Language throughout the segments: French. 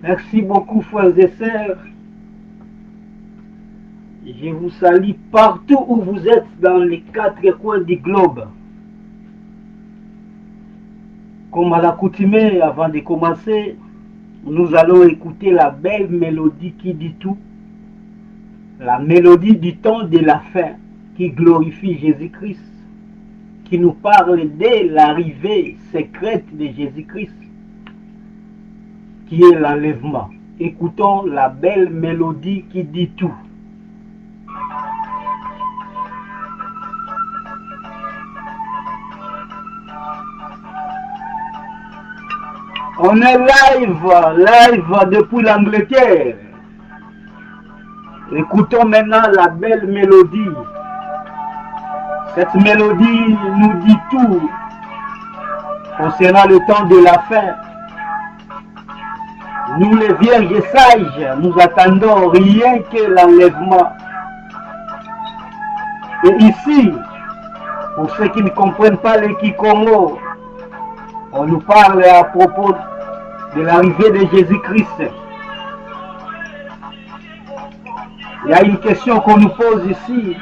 Merci beaucoup, frères et sœurs. Je vous salue partout où vous êtes dans les 4 coins du globe. Comme à l'accoutumée, avant de commencer, nous allons écouter la belle mélodie qui dit tout. La mélodie du temps de la fin qui glorifie Jésus-Christ, qui nous parle de l'arrivée secrète de Jésus-Christ, qui est l'enlèvement. Écoutons la belle mélodie qui dit tout. On est live depuis l'Angleterre. Écoutons maintenant la belle mélodie. Cette mélodie nous dit tout concernant le temps de la fin. Nous les vierges sages, nous attendons rien que l'enlèvement. Et ici, pour ceux qui ne comprennent pas le Kikongo, on nous parle à propos de l'arrivée de Jésus-Christ. Il y a une question qu'on nous pose ici.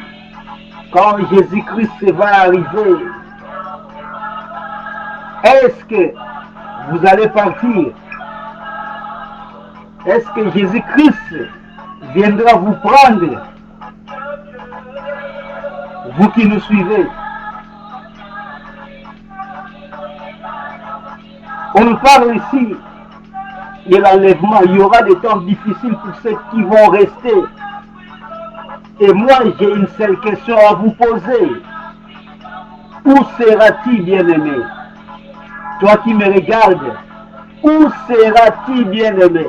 Quand Jésus-Christ va arriver, est-ce que vous allez partir? Est-ce que Jésus-Christ viendra vous prendre? Vous qui nous suivez. On nous parle ici de l'enlèvement. Il y aura des temps difficiles pour ceux qui vont rester. Et moi, j'ai une seule question à vous poser. Où seras-tu, bien-aimé? Toi qui me regardes, où seras-tu, bien-aimé?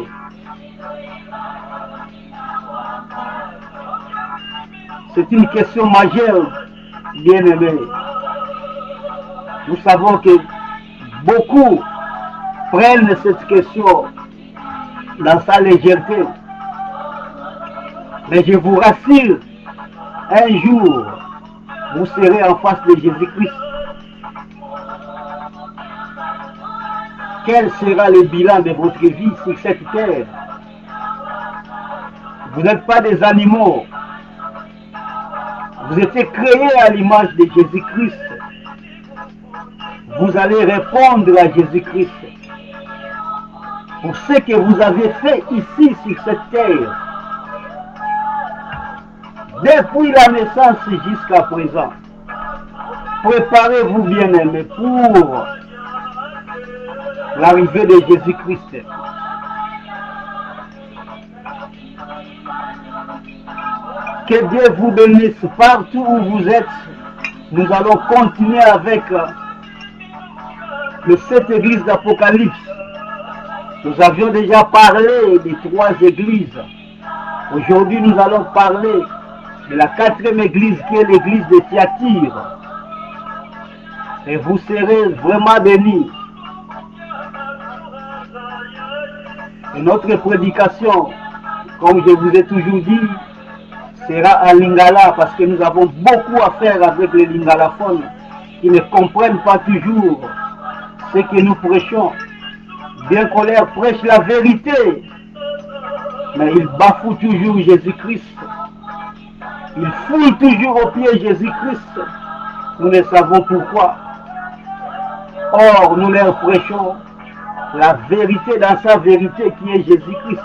C'est une question majeure, bien-aimé. Nous savons que beaucoup prennent cette question dans sa légèreté. Mais je vous rassure, un jour, vous serez en face de Jésus-Christ. Quel sera le bilan de votre vie sur cette terre? Vous n'êtes pas des animaux. Vous étiez créés à l'image de Jésus-Christ. Vous allez répondre à Jésus-Christ pour ce que vous avez fait ici sur cette terre. Depuis la naissance jusqu'à présent, préparez-vous, bien-aimés, pour l'arrivée de Jésus-Christ. Que Dieu vous bénisse partout où vous êtes. Nous allons continuer avec les 7 églises d'Apocalypse. Nous avions déjà parlé des 3 églises. Aujourd'hui, nous allons parler de la 4e église qui est l'église de Thyatire. Et vous serez vraiment bénis. Et notre prédication, comme je vous ai toujours dit, sera en lingala parce que nous avons beaucoup à faire avec les lingalaphones qui ne comprennent pas toujours ce que nous prêchons. Bien qu'on leur prêche la vérité, mais ils bafouent toujours Jésus-Christ. Ils fouillent toujours au pied Jésus-Christ. Nous ne savons pourquoi. Or, nous leur prêchons la vérité dans sa vérité qui est Jésus-Christ.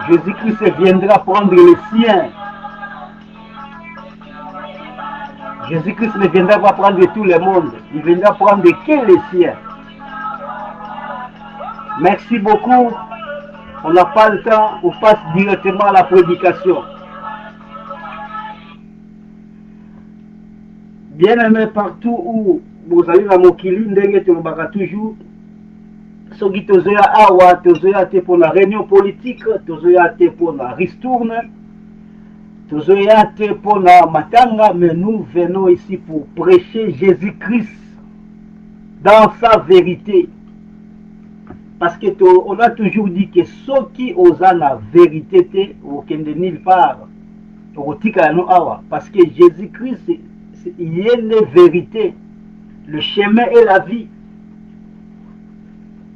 Jésus-Christ viendra prendre les siens. Jésus-Christ ne viendra pas prendre tout le monde. Il viendra prendre que les siens. Merci beaucoup. On n'a pas le temps. On passe directement à la prédication. Bien-aimés, partout où vous allez dans Mokili, ndenge tolobaka toujours. Soki tozoya awa, tozoya te pour la réunion politique, tozoya te pour la ristourne, tozoya te pour la matanga, mais nous venons ici pour prêcher Jésus-Christ dans sa vérité. Parce que on a toujours dit que ceux qui osent la vérité, aucun de nulle part, parce que Jésus-Christ, il est une vérité, le chemin et la vie.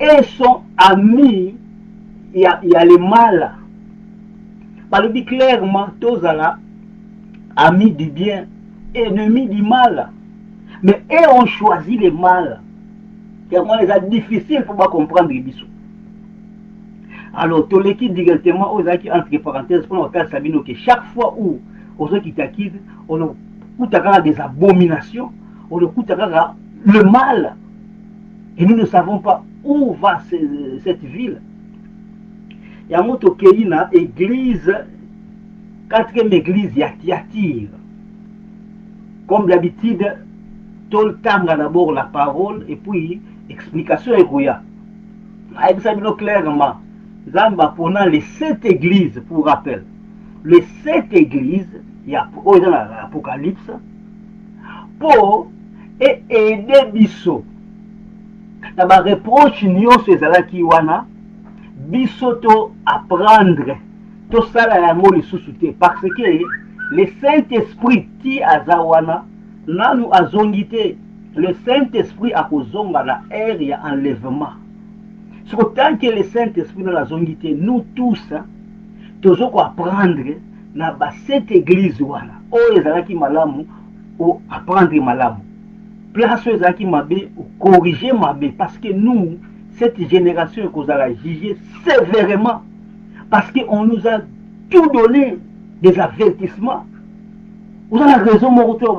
et son ami, il y a le mal. Par dit clairement, tous amis du bien, ennemis du mal. Mais eux ont choisi le mal. C'est difficile pour comprendre les bisous. Alors, tout l'équipe directement aux acquis entre parenthèses pour nous Sabino que chaque fois où aux qui t'acquittent, on a des abominations, on a le mal. Et nous ne savons pas où va cette ville. Il y a un église, 4e église, il y a Thyatire. Comme d'habitude, tout le temps d'abord la parole et puis explication et rouya. Avec ça, clairement. Zamba pendant les 7 églises, pour rappel. Les 7 églises, il y a l'Apocalypse, pour aider Bisso. Dans ma reproche, nous wana, Bisso to apprendre, to sala ya moli sous-souté, parce que le Saint-Esprit qui a zawana, nanu azongité, le Saint-Esprit a kozonga la ère ya enlèvement. Tant que le Saint-Esprit dans la zongité, nous tous, nous devons apprendre dans cette église, où les alaki malamu, ou apprendre malamu. Place les alaki mabé, ou corriger mabé, parce que nous, cette génération que vous allez juger sévèrement, parce qu'on nous a tout donné des avertissements. Vous avez raison, mon retour,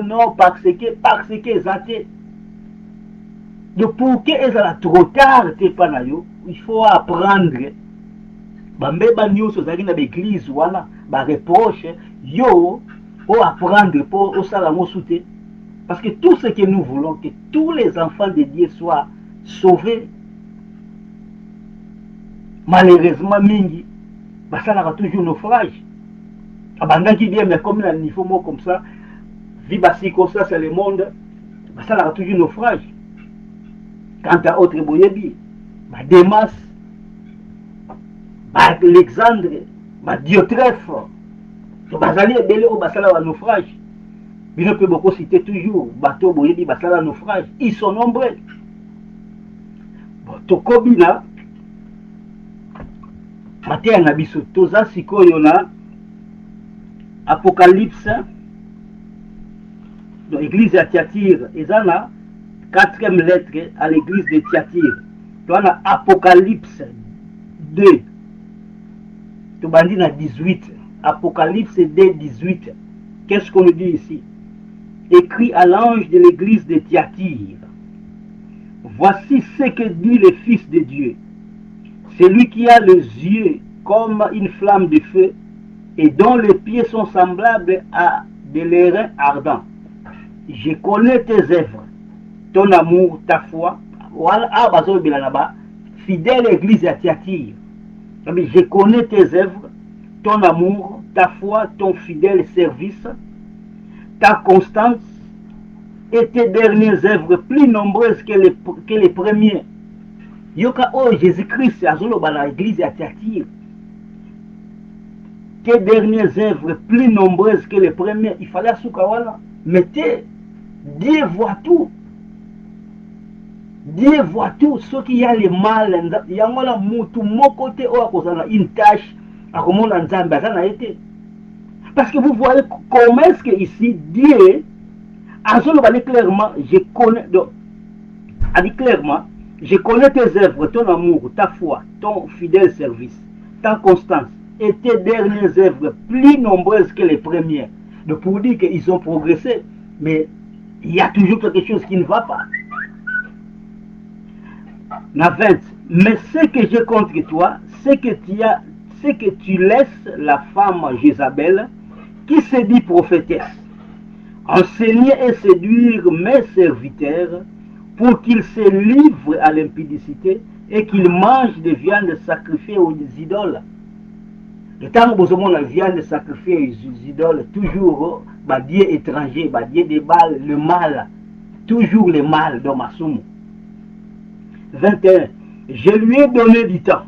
non, parce que, zaté. De pour que ça trop tard, il faut apprendre. Bambeba news aux dans l'église, voilà, reproche, yo, pour apprendre, pour au sauter. Parce que tout ce que nous voulons, que tous les enfants de Dieu soient sauvés, malheureusement, mingi, ça aura toujours naufrage. Abandon qui dit, mais comme il faut mot comme ça, vie comme ça, c'est le monde, ça aura toujours naufrage. Quant à autre boyebi, Démas, Alexandre, Diotrephe, Bazali et Belé au Basala au naufrage. Il ne peut beaucoup citer toujours, bateau boyebi, Basala au naufrage. Ils sont nombreux. Tokobina, Matéa Nabiso, Toza Siko Yona, Apocalypse, dans l'église à Thyatire, et ça là, 4e lettre à l'église de Thyatire. Dans Apocalypse 2. Tu vas dire 18. Apocalypse 2, 18. Qu'est-ce qu'on nous dit ici? Écrit à l'ange de l'église de Thyatire. Voici ce que dit le Fils de Dieu. Celui qui a les yeux comme une flamme de feu et dont les pieds sont semblables à de l'airain ardent. Je connais tes œuvres, ton amour, ta foi. Fidèle église à Thyatire. Je connais tes œuvres, ton amour, ta foi, ton fidèle service, ta constance et tes dernières œuvres plus nombreuses que les premiers. Yoka oh Jésus-Christ a l'église à Thyatire. Tes dernières œuvres plus nombreuses que les premières. Il fallait soukawala. Mettez, Dieu voit tout. Dieu voit tout. Ce qui y a le mal, il y a mon côté une tâche à comment a été. Parce que vous voyez comment est-ce que ici Dieu a dit clairement, je connais, donc, a dit clairement, je connais tes œuvres, ton amour, ta foi, ton fidèle service, ta constance et tes dernières œuvres plus nombreuses que les premières. Donc pour dire qu'ils ont progressé, mais il y a toujours quelque chose qui ne va pas. La 20. Mais ce que j'ai contre toi, c'est que tu laisses la femme Jézabel, qui se dit prophétesse, enseigner et séduire mes serviteurs pour qu'ils se livrent à l'impudicité et qu'ils mangent des viandes sacrifiées aux idoles. Le temps où vous avez la viande sacrifiée aux idoles, toujours Dieu étranger, Dieu des balles, le mal, toujours le mal dans ma somme. 21. Je lui ai donné du temps,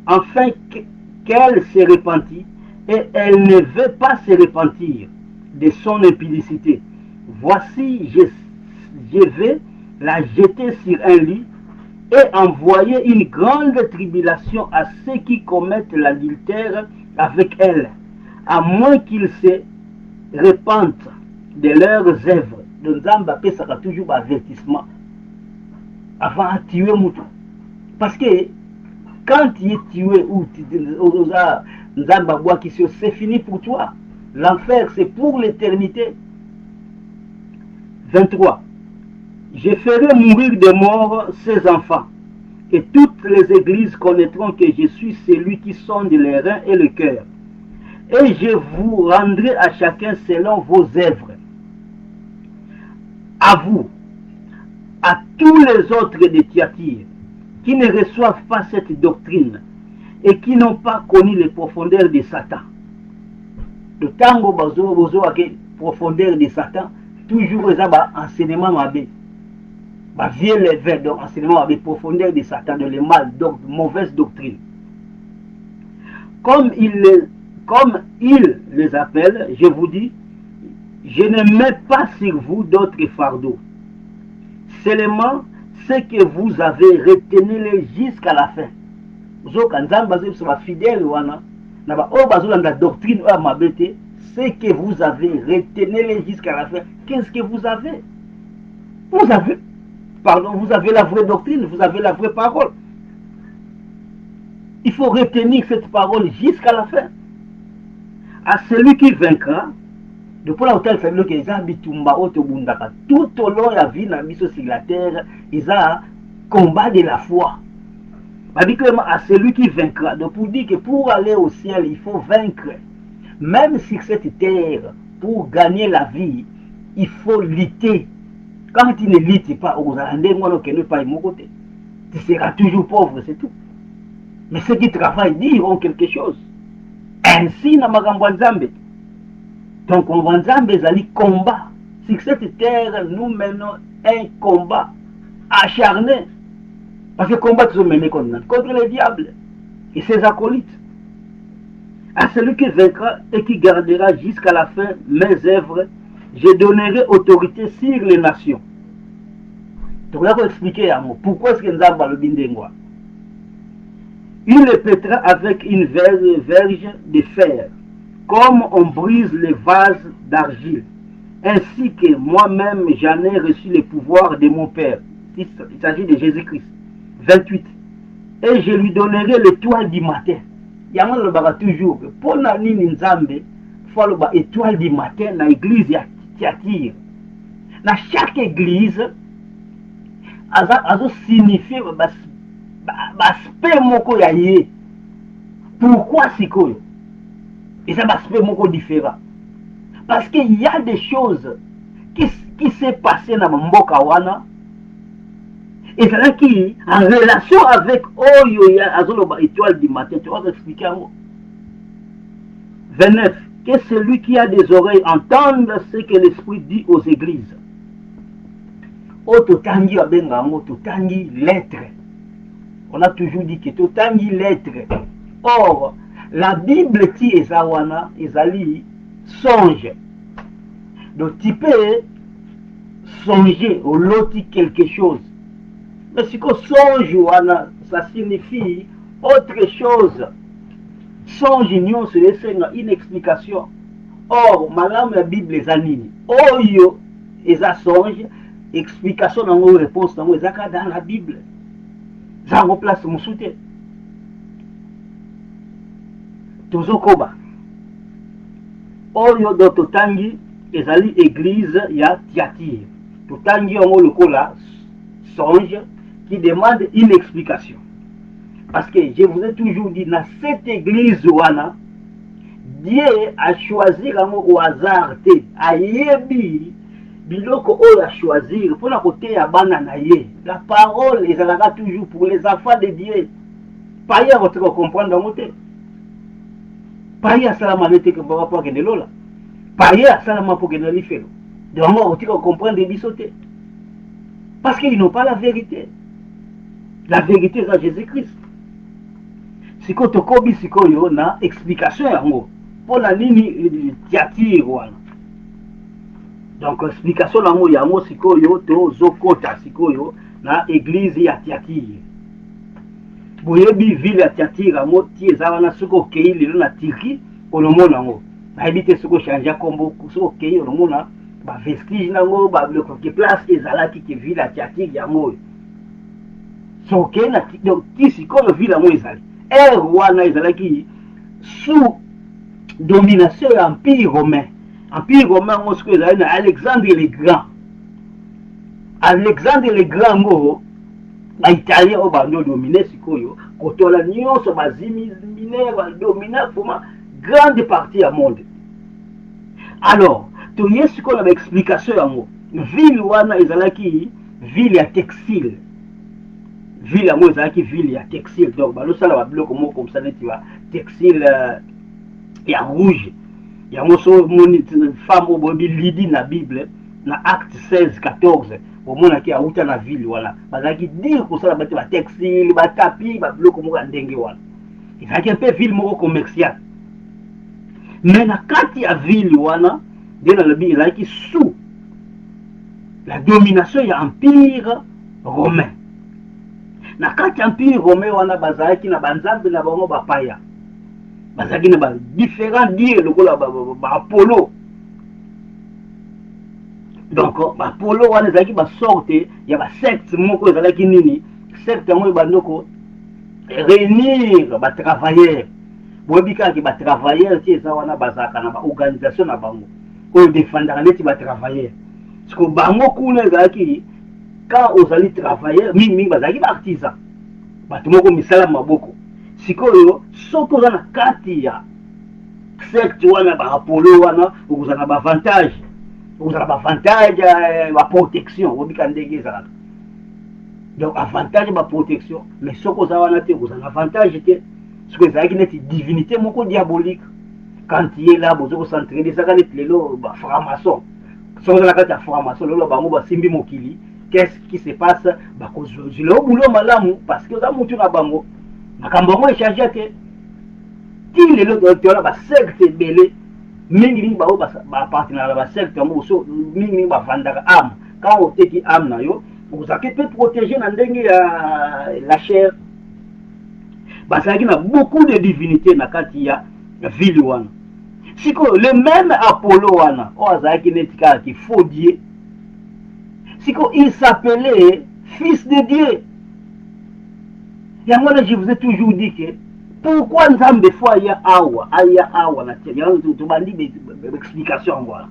afin qu'elle se repentit, et elle ne veut pas se repentir de son impudicité. Voici, je vais la jeter sur un lit, et envoyer une grande tribulation à ceux qui commettent l'adultère avec elle, à moins qu'ils se repentent de leurs œuvres. Donc Nzamba pesaka toujours avertissement avant de tuer mouton. Parce que quand tu es tué ou Nzamba boit qui c'est fini pour toi. L'enfer c'est pour l'éternité. 23. Je ferai mourir de mort ses enfants, et toutes les églises connaîtront que je suis celui qui sonde les reins et le cœur. Et je vous rendrai à chacun selon vos œuvres. À vous, à tous les autres de Thyatire, qui ne reçoivent pas cette doctrine et qui n'ont pas connu les profondeurs de Satan. Le tango bozo avec profondeur de Satan, toujours les enseignements mabé. Vieux levé, donc enseignement avec profondeur de Satan, de le mal, donc mauvaise doctrine. Comme il les appelle, je vous dis, je ne mets pas sur vous d'autres fardeaux. Seulement ce que vous avez, retenez-les jusqu'à la fin. Vous êtes fidèle, la doctrine, ce que vous avez, retenez-les jusqu'à la fin. Qu'est-ce que vous avez? Vous avez la vraie doctrine, vous avez la vraie parole. Il faut retenir cette parole jusqu'à la fin. À celui qui vaincra, depuis la hôtel, c'est que les habitumba tout au long de la vie, sur la terre, ils ont un combat de la foi. À celui qui vaincra, donc pour dire que pour aller au ciel, il faut vaincre. Même sur cette terre, pour gagner la vie, il faut lutter. Quand tu ne luttes pas, tu seras toujours pauvre, c'est tout. Mais ceux qui travaillent diront quelque chose. Ainsi, na magambo nzambe. Donc, on va nzambe zali combat. Sur cette terre, nous menons un combat acharné. Parce que combat, nous menons contre le diable et ses acolytes. À celui qui vaincra et qui gardera jusqu'à la fin mes œuvres, je donnerai autorité sur les nations. Donc là, pour expliquer à moi, pourquoi est-ce que nous avons le bindengwa? Il le pètera avec une verge de fer, comme on brise les vases d'argile. Ainsi que moi-même, j'en ai reçu le pouvoir de mon Père. Il s'agit de Jésus-Christ. 28. Et je lui donnerai l'étoile du matin. Il y a un toujours. Pour la ligne Nzambe, il faut l'étoile du matin dans l'église Thyatire. Dans chaque église, ça signifie l'aspect moko ya ye. Pourquoi c'est quoi? Et ça l'aspect moko différent. Parce qu'il y a des choses qui s'est passé dans Mboka wana. Et c'est là qui en relation avec Oyo ya azoloba étoile du matin. Tu vas expliquer à moi. 29. Que celui qui a des oreilles entende ce que l'Esprit dit aux églises. Ototangi abengango, totangi lettre. On a toujours dit que totangi lettre. Or, la Bible qui est zawana, ezali songe. Donc tu peux songer au loti quelque chose. Mais si qu'on songe, ça signifie autre chose. Songe union, c'est une explication. Or, madame la Bible est anime. Oyo, eza songe, explication dans nos réponses, dans la Bible. Ça remplace mon soutien. Tozokoba. Oyo do totangi, ezali église ya Thyatire. Totangi ongo lokola songe qui demande une explication. Parce que je vous ai toujours dit, dans cette église wana, Dieu a choisi au hasard, ayebi biloko oyo a choisir pour la côté ya bana na ye. La parole ezalaka toujours pour les enfants de Dieu. Pas hier votre comprendre dans mon thé. Pas hier salama nete que papa pour que de lola. Pas hier salama pour que de l'ifelo. Donc on va comprendre des bisotés. Parce qu'ils n'ont pas la vérité. La vérité c'est Jésus-Christ. Si ko tokobi sikoyo na explication yango pour la ligne Thyatire wana. Donc explication yango sikoyo to zokota sikoyo na église ya Tiatire. Boyebi ville ya Tiatire amo ti ezawana soko kei lelo na Turquie olomona ngo. Na ebite soko changer kombo soko kei olomona ba vestige nango ba biloko ke place ezalaki ke ville ya Tiatire yango. Soke na donc tisi comme ville yango ezali. Wana ezalaki sous domination de l'Empire romain. Empire romain, on se connaît Alexandre le Grand. Alexandre le Grand, les Italiens ont dominé ce qu'on quand on a nié, on a dominé pour une grande partie du monde. Alors, tu y a ce qu'on a explication à moi. Ville wana ezalaki ville ya textile. Ville à moi ezalaki ville ya textile. Donc, bah nous ça va bloquer comme ça tu vois textile. Il y a rouge. Il y a une femme qui lit dans la Bible, dans Acte 16, 14. Au moment où il y a dans la ville, voilà. Parce qu'il dit que ça va être textile, tapis, bloc comme un dengue. Il y a un peu ville commerciale. Mais quand il y a ville, voilà, dans la Bible, il y a sous la domination de l'Empire romain. Quand il y a l'Empire romain, il y a bazaki na banzambe na bango bapaya. Bazaki na différents dieux lokola Apollo. Donc Apollo wana ezalaki basorte ya basecte moko ezalaki nini secte yango ebandoko réunir batravailleurs boyebi kaka batravailleurs ti eza wana bazalaka na baorganisation na bango oyo defendaka neti batravailleurs parceke bango kuna ezalaki quand ozali travailleur mingimingi bazalaki baartisan bato moko misala maboko sikoyo soki oza na kati ya secte wana baapolo wana okozala na baavantage okozala baavantage baprotection obika ndenge ezalaka donc avantage baprotection mais soki oza wana te okozala na avantage te soki ezalaki neti divinité moko diabolique quand ye la bozo kocentrene ezaka neti lelo baframason soki oza na kati ya framason lelo bango basimbi mokili qu'est-ce qui se passe bakozwela obulo malamu parce que oza mutu na bango makambo yango echange te ti lelo tola basecte ebele mingimingi bao bapartenara na basecte yango mingimingi bavandaka ame quand oteki ame na yo okozalaki mpe protégé na ndenge ya la chair bazalaki na beaucoup de divinité na kati ya ville wana sikoyo le même Apollo wana oyo azalaki neti kaka kifaux dieu sikoyo il s'appelait fils de Dieu. Et moi, je vous ai toujours dit que pourquoi nous avons des fois il y a awa, il y a explication. Voilà.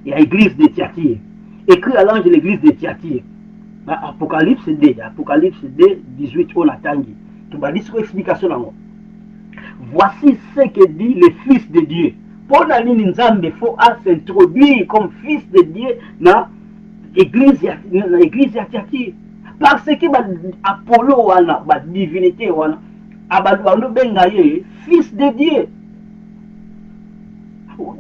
Il y a l'église de Tiatire. Écrit à l'ange de l'église de Tiatire. Apocalypse D, 18, on attend. Tu vas dire une explication. Voici ce que dit le Fils de Dieu. Pour la ligne, nous avons des fois à s'introduire comme Fils de Dieu dans l'église de Tiatire. Parce que Apollo wana ba divinité wana abadu benga ye fils de Dieu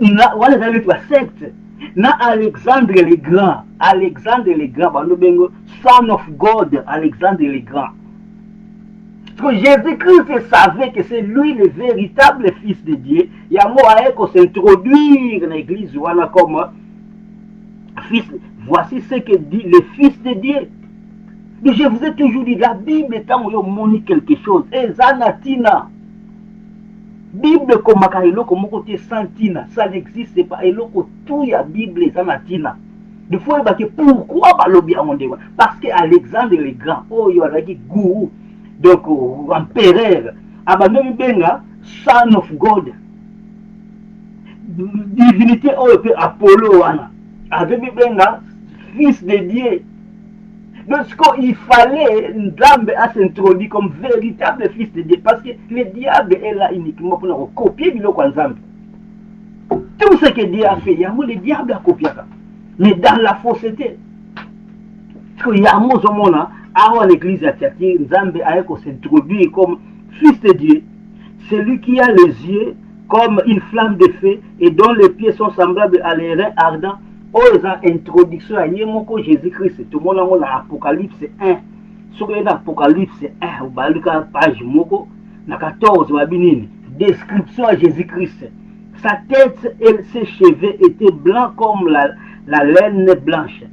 na wana zali tu secte na Alexandre le Grand bando bengo son of God Alexandre le Grand parce que Jésus-Christ savait que c'est lui le véritable fils de Dieu yamo aeko s'introduire dans l'église wana comme fils. Voici ce que dit le fils de Dieu. Mais je vous ai toujours dit, la Bible est en moni quelque chose. Et Zanatina. Bible comme Makailo, comme côté Santina, ça n'existe pas. Et l'autre, tout la Bible est Zanatina. De fois, pourquoi Balobi a monté? Parce qu'Alexandre le Grand, oh, il y a dit gourou, donc empereur, Abandon Benga, son of God. Divinité, oh, Apollo, avec Benga, fils de Dieu. Donc, il fallait Nzambe à s'introduire comme véritable fils de Dieu. Parce que le diable est là uniquement pour nous copier le Nzambe. Tout ce que Dieu a fait, le diable a copié ça. Mais dans la fausseté. Parce qu'il y a un mot à l'église à Tiatire, Nzambe a s'introduire comme fils de Dieu. Celui qui a les yeux comme une flamme de feu et dont les pieds sont semblables à les reins ardents. Aux introduction à Yemoko Jésus-Christ, tout le monde dans Apocalypse 1. Sur l'Apocalypse 1, vous avez page Moko, na 14, description à Jésus-Christ. Sa tête et ses cheveux étaient blancs comme la laine blanche,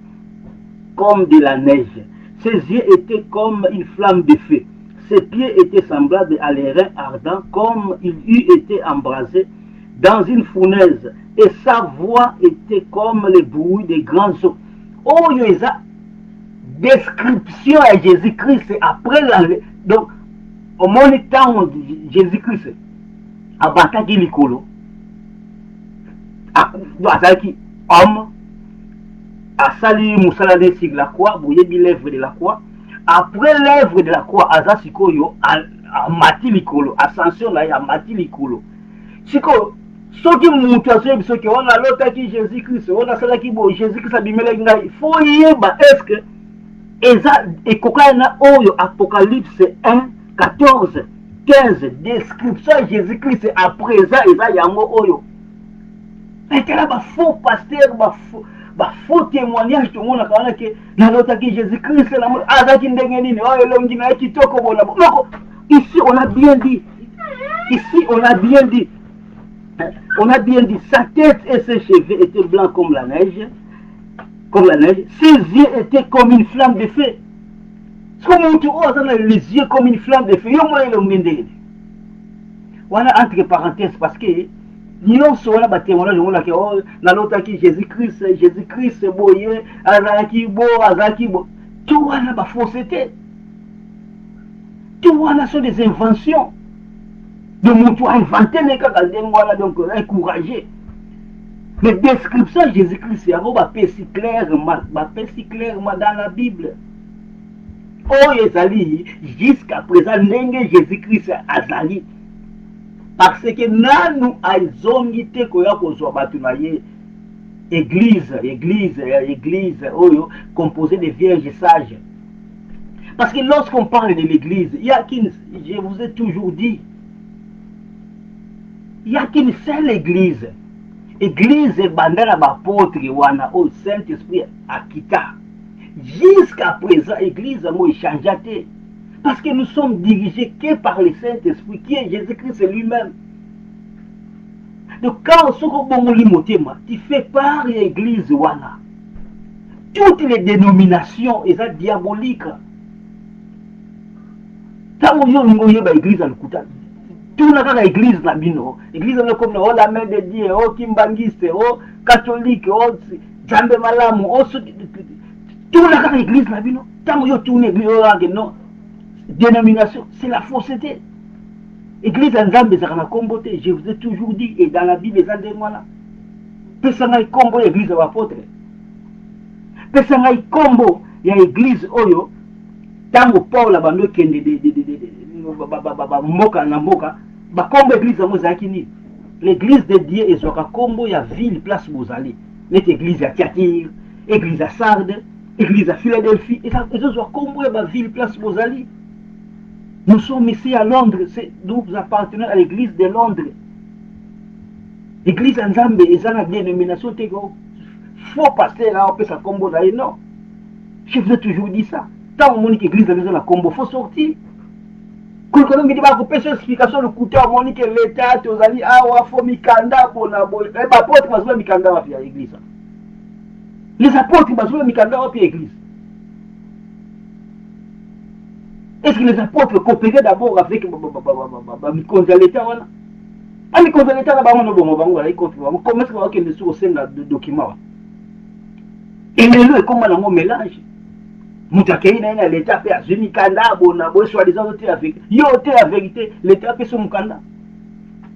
comme de la neige. Ses yeux étaient comme une flamme de feu. Ses pieds étaient semblables à l'airain ardent, comme il eût été embrasé dans une fournaise. Et sa voix était comme le bruit des grands eaux. Oh, il y a description à Jésus-Christ après la... Donc, au moment temps Jésus-Christ a battu l'icolo, azalaki homme, a sali Moussalane sur la croix, bouillé l'œuvre de la croix. Après l'œuvre de la croix, Azasikoyo a mati l'icolo, ascension là, a mati l'icolo. Siko, ce qui monte à ce qui on a l'autre qui Jésus-Christ, on a cela qui Jésus-Christ a bimé il faut y est-ce que et Kokana Oyo, Apocalypse 1, 14, 15, description de Jésus-Christ à présent, et ça, Yango Oyo. Et là, il faux pasteur, il faux témoignage, tout le monde a dit que Jésus-Christ, c'est l'amour. Ici, on a bien dit. Ici, on a bien dit. On a bien dit, sa tête et ses cheveux étaient blancs comme la neige. Comme la neige, ses yeux étaient comme une flamme de feu. Les yeux comme une flamme de feu. Voilà entre parenthèses parce que nous sommes là, témoignage dans l'autre qui Jésus-Christ, Jésus-Christ, boye, azaki bo, azaki bo. Tout voilà la fausseté. Tout voilà sont des inventions. De mon toit inventé les cas voilà donc encouragé. Mais description de Jésus-Christ, c'est si clairement dans la Bible. Oh, Ezali, jusqu'à présent, Jésus-Christ Azali. Parce que nous avons été église, composée de vierges sages. Parce que lorsqu'on parle de l'église, il y a qu'une, je vous ai toujours dit, il n'y a qu'une seule église. Église bandana bapôtre wana au Saint-Esprit akita. Jusqu'à présent, église moi changeate. Parce que nous sommes dirigés que par le Saint-Esprit, qui est Jésus-Christ lui-même. Donc quand tu fais part de l'église wana, toutes les dénominations sont diaboliques. Tant que vous avez l'église à l'Écoute, tout dans l'église na bino, l'église na comme la main de Dieu, oh kimbangiste, oh catholique, oh jambe malamu, oh tout dans l'église na bino. Tant que vous tournez l'église, non, dénomination, c'est la fausseté. Église en Zambie, ça a comboté, je vous ai toujours dit, et dans la Bible, ça dit voilà. Personne combo l'église de l'apôtre. Personne combo, il y a l'église oyo, tant que Paul a bandé mboka na mboka, ba combo église à Mozakini. L'église de Dieu est sur combo, il y a ville, place Bozali. Cette église à Tiatir, église à Sardes, église à Philadelphie, et ça, ils ont combo, il y a ville, place Bozali. Nous sommes ici à Londres, nous appartenons à l'église de Londres. L'église en Zambie, ils ont la dénomination, faux pasteur, là, on peut ça combo d'ailleurs, non. Je vous ai toujours dit ça. Tant on dit que l'église a la combo, il faut sortir. Quand on dit que cette explication, le côté on dit que l'État, aux alliés, il faut mikanda pour la boîte. Les apôtres, ils ont mikanda à l'église. Les apôtres, ils ont mikanda à l'église. Est-ce que les apôtres coopéraient d'abord avec l'État? Ah, mais quand l'État là-bas, on a comment est-ce qu'on va qu'il y ait au sein de document? Et le comment on mélange? Moutakeïna, l'État fait à Zumikanda, Bonabo, soi-disant, avec. Yo, t'es la vérité, l'État fait son Mukanda.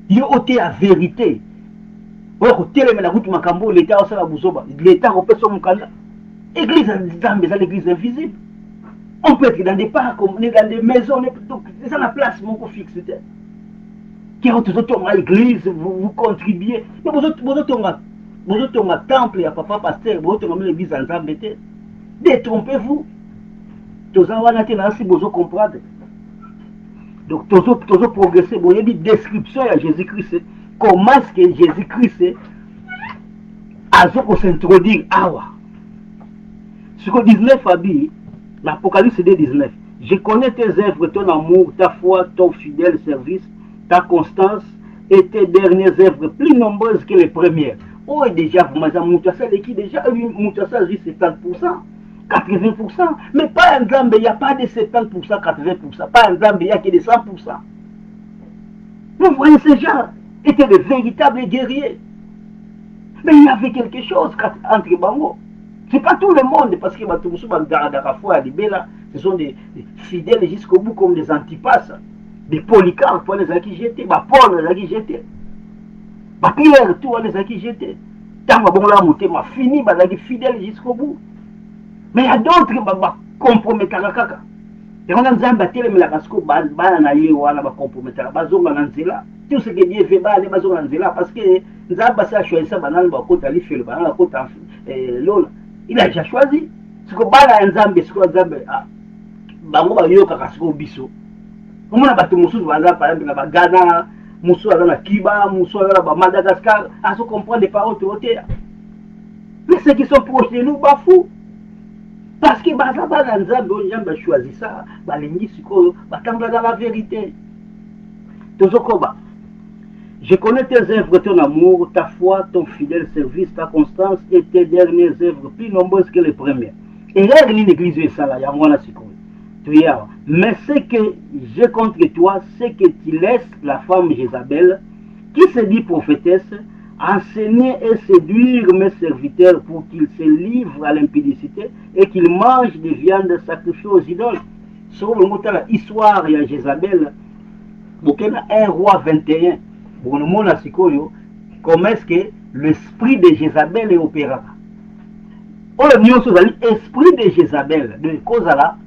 Yo, t'es la vérité. Or, t'es la route Makambo, l'État a la Bouzoba. L'État fait son Mukanda. Église Zambie, c'est l'église invisible. On peut être dans des parcs, dans des maisons, c'est ça la place, mon coup fixe. Qui ont tous autres l'église, vous contribuez. Mais vous autres, un temple, il y a papa pasteur, vous autres, l'église en Zambie. Détrompez-vous. Tous en avez si vous comprendre. Donc, tous progresser. Vous avez une description à Jésus-Christ. Comment est-ce que Jésus-Christ a s'introduire à ce que 19 a dit, l'Apocalypse 19. Je connais tes œuvres, ton amour, ta foi, ton fidèle service, ta constance et tes dernières œuvres plus nombreuses que les premières. Oh, et déjà, vous m'avez montré ça, qui déjà, montré ça, 70%. 80%. Mais pas un Zambé, il n'y a pas de 70%, 80%. Pas un Zambé, il n'y a que de 100%. Vous voyez, ces gens étaient de véritables guerriers. Mais il y avait quelque chose entre Bango. Ce n'est pas tout le monde, parce que ce sont des fidèles jusqu'au bout, comme des Antipas, des Polycarpes, les a qui j'étais, Paul, les a qui j'étais, Pierre, tout les a qui j'étais. Tant que bon là, m'a fini, les fidèles jusqu'au bout. Mais il y a d'autres qui compromettent la caca. Et on a un zambatelé, mais la casco, banaye, ou on a compromettre la bazonga nanzela. Tout ce que Dieu fait, les bazonga nanzela, parce que Zamba a choisi ça, banane, bakota, li fait le banane, bakota, lola. Il a déjà choisi. Ce que bana un zambe, ce que zambe, bango ba yoka casco biso. On a battu Moussou, par exemple, la Ghana, Moussou, la Kiba, Moussou, la Madagascar, à se comprendre des paroles de hauteur. Mais ceux qui sont proches de nous, bafou. Parce que les gens ont choisi ça, les gens dans la vérité. Je connais tes œuvres, ton amour, ta foi, ton fidèle service, ta constance et tes dernières œuvres plus nombreuses que les premières. Et règle l'église de ça, il y a moins là, mais ce que j'ai contre toi, c'est que tu laisses la femme Jézabel, qui se dit prophétesse, enseigner et séduire mes serviteurs pour qu'ils se livrent à l'impudicité et qu'ils mangent des viandes sacrifiées aux idoles. Sur le mot de l'histoire, il y a Jézabel, il y a 1 roi 21. Pour le monde, comment est-ce que l'esprit de Jézabel est opéré? Oh, l'esprit de Jézabel, de cause à la,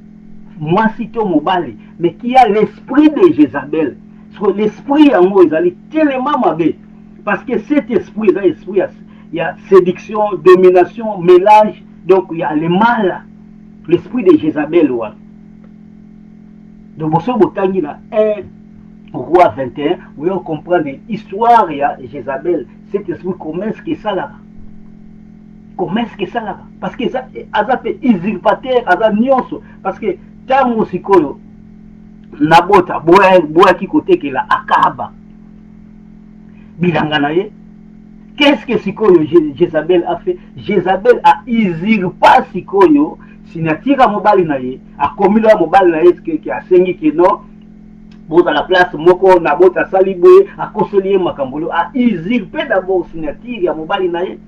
moi, si tu mobile, mais qui a l'esprit de Jézabel. L'esprit en moi, il est tellement mauvais. Parce que cet esprit, il y a séduction, domination, mélange, donc il y a le mal, l'esprit de Jézabel. Donc, vous savez, 1 roi 21, où on comprend l'histoire de Jézabel, cet esprit, comment est-ce que ça là? Comment est-ce que ça là? Parce que ça, ça fait usurpateur, ça nyonso, parce que tant aussi que Nabota, boya qui côté que la Akaba. Qu'est-ce que Sikoyo Jézabel a fait? Jézabel a usurpé Sikoyo, signature mobile naye, a commis la mobile naye qui a sengi qui non, bon à la place moko Nabota Saliboué, a consolier Makambolo, a usurpé d'abord signature mobile naye.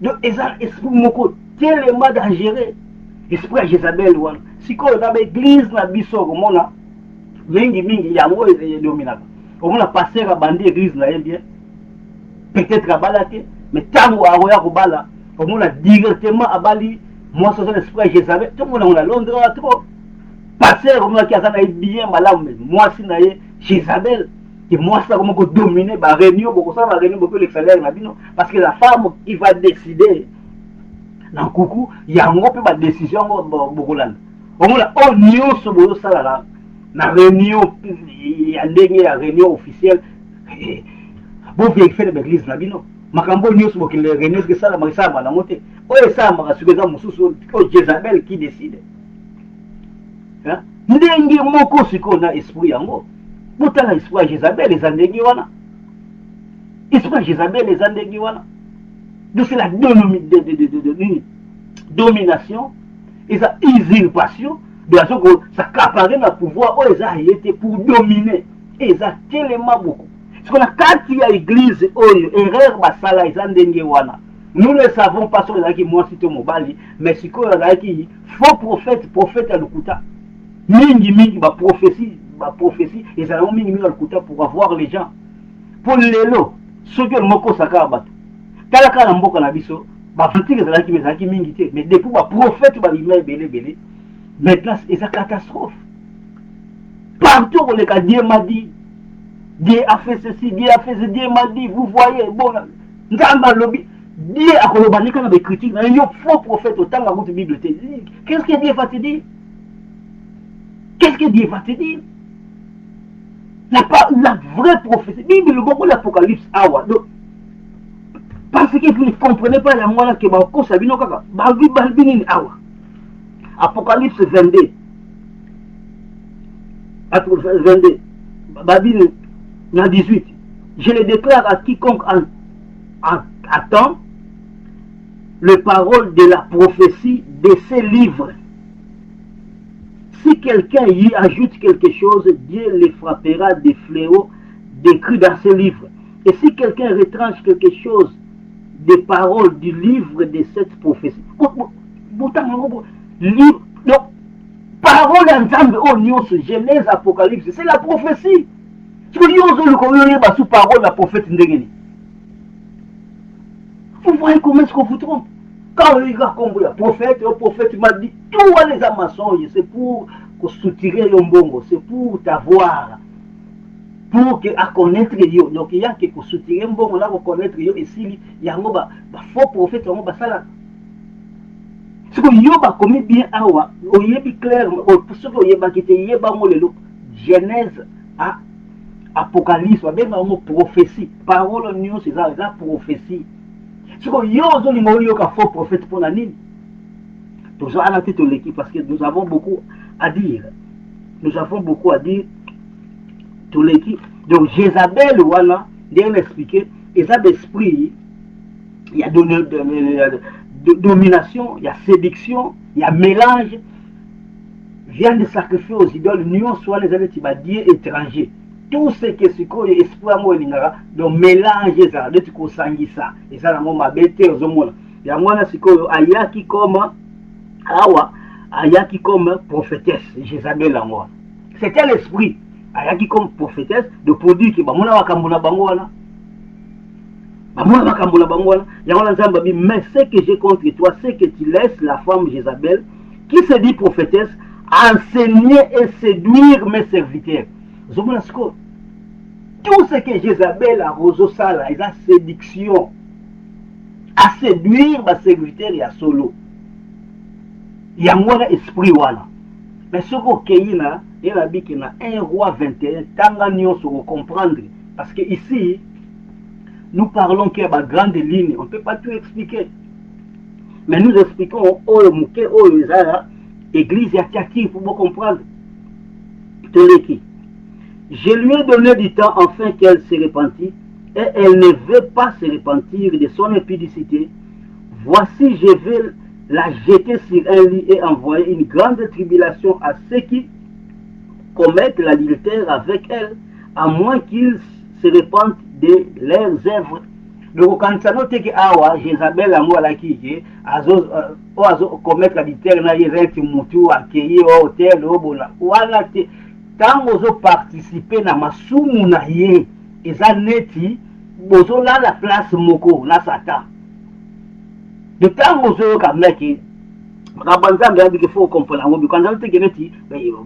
Donc, esprit moko tellement dangereux, esprit Jézabel wan. Sikoyo dans l'église na biso komona, mingi yango est dominant. On a passé à bande église là, bien. Peut-être à Balate, mais tant à Roya Robala, on a directement à Bali, moi, c'est l'esprit Jézabel, tout le monde a Londres, trop. Passer, on a qui a bien malade, moi, c'est Jézabel, et moi, ça va dominer, bah, réunion, beaucoup ça va réunir beaucoup l'excellence, parce que la femme, il va décider. Dans coucou, il y a un peu de décision, beaucoup là. On a oignon sur le salaire. La réunion, il y a une réunion officielle. Bon, il fait l'église, Makambo news pour qu'il réunisse que ça, la marissa, la montée. Oh, et ça, Jézabel qui décide. N'engue moko siko na esprit yango. Botala esprit Jézabel, les andégi wana. Esprit Jézabel, les andégi wana. Donc c'est la domination et sa usurpation. De façon que ça accaparait le pouvoir, oh, ça a été pour dominer. Et ça tellement beaucoup. Ce qu'on a quand il y a l'église, oh, erreur, basala, ils ont dengue wana. Nous ne savons pas sur les moi cité mobali, mais si qu'on a qui faux prophète à l'Ukuta. Mingi, ma prophétie, et ça a mingi à l'Ukuta pour avoir les gens. Pour l'élo, ceux que le moko sakara batu. Talaka na mboka na biso, ba fatigue za qui mais qui mingi té, mais depuis ba prophète ba limay belé. Maintenant, c'est une catastrophe. Partout où les cas, Dieu m'a dit, Dieu a fait ceci, Dieu a fait ceci, Dieu m'a dit, vous voyez, bon, Dieu a collaboré avec les critiques, il y a un faux prophète autant dans votre Bible. Qu'est-ce que Dieu va te dire? Qu'est-ce que Dieu va te dire? La vraie prophétie, Bible, le bon l'Apocalypse, parce que vous ne comprenez pas la moine que vous savez, Apocalypse 22. 22. 18. Je le déclare à quiconque attend les paroles de la prophétie de ces livres. Si quelqu'un y ajoute quelque chose, Dieu les frappera des fléaux décrits dans ces livres. Et si quelqu'un retranche quelque chose des paroles du livre de cette prophétie, livre, donc, parole ensemble, Genèse, Apocalypse, c'est la prophétie. Parole la prophète. Vous voyez comment est-ce qu'on vous trompe? Quand il y a le prophète m'a dit, tout les amassons, c'est pour soutirer le bongo, c'est pour t'avoir, pour connaître Dieu. Donc il y a que soutirer le bongo, là, connaître Dieu, et s'il y a un faux prophète, il y a ce que yo ba commis bien awa, oyebi clair, ce que yeba kite yeba mo lelo, Genèse à Apocalypse, ou bien mo prophétie, parole nyo c'est ça, la prophétie. Ce que yo zo li mo yo ka faux prophète pour la nini. Donc ça a tout l'équipe parce que nous avons beaucoup à dire. Nous avons beaucoup à dire tout l'équipe. Donc Jézabel voilà, bien expliqué, et ça d'esprit, il y a de domination, il y a séduction, il y a mélange, vient de sacrifier aux idoles, nous soit les années Dieu étrangers. Tout ce que c'est quoi espoir moi donc mélanger ça, de tout ça, et ça m'a bêté aux hommes. Il y a moi c'est quoi ayaki comme awa, ayaki comme prophétesse, Jézabel en moi. C'était l'esprit, ayaki comme prophétesse de produire que mon akamuna bangola. Mais ce que j'ai contre toi, c'est que tu laisses la femme Jézabel, qui se dit prophétesse, enseigner et séduire mes serviteurs. Tout ce que Jézabel a rosé ça, là, il a séduction. À séduire mes serviteurs, il y a solo. Il y a moins d'esprit. Mais ce qu'il y a, il y a 1 roi 21, tant qu'on comprendre. Parce que ici, nous parlons qu'il y a une grande ligne, on ne peut pas tout expliquer. Mais nous expliquons l'église est pour vous comprendre. Je lui ai donné du temps afin qu'elle se repentit, et elle ne veut pas se repentir de son impudicité. Voici, je vais la jeter sur un lit et envoyer une grande tribulation à ceux qui commettent l'adultère avec elle, à moins qu'ils se repentent de leurs œuvres. Donc quand ça note que awa Jézabel a moi la qui azo commettre l'adultère na yezeti mutu accueillir au hôtel au bona wala te tant ozo participer na masumu na ye eza neti bozo la place moko na satan de tant ozo kameki Rabanza me dit qu'il faut comprendre quand ça note que neti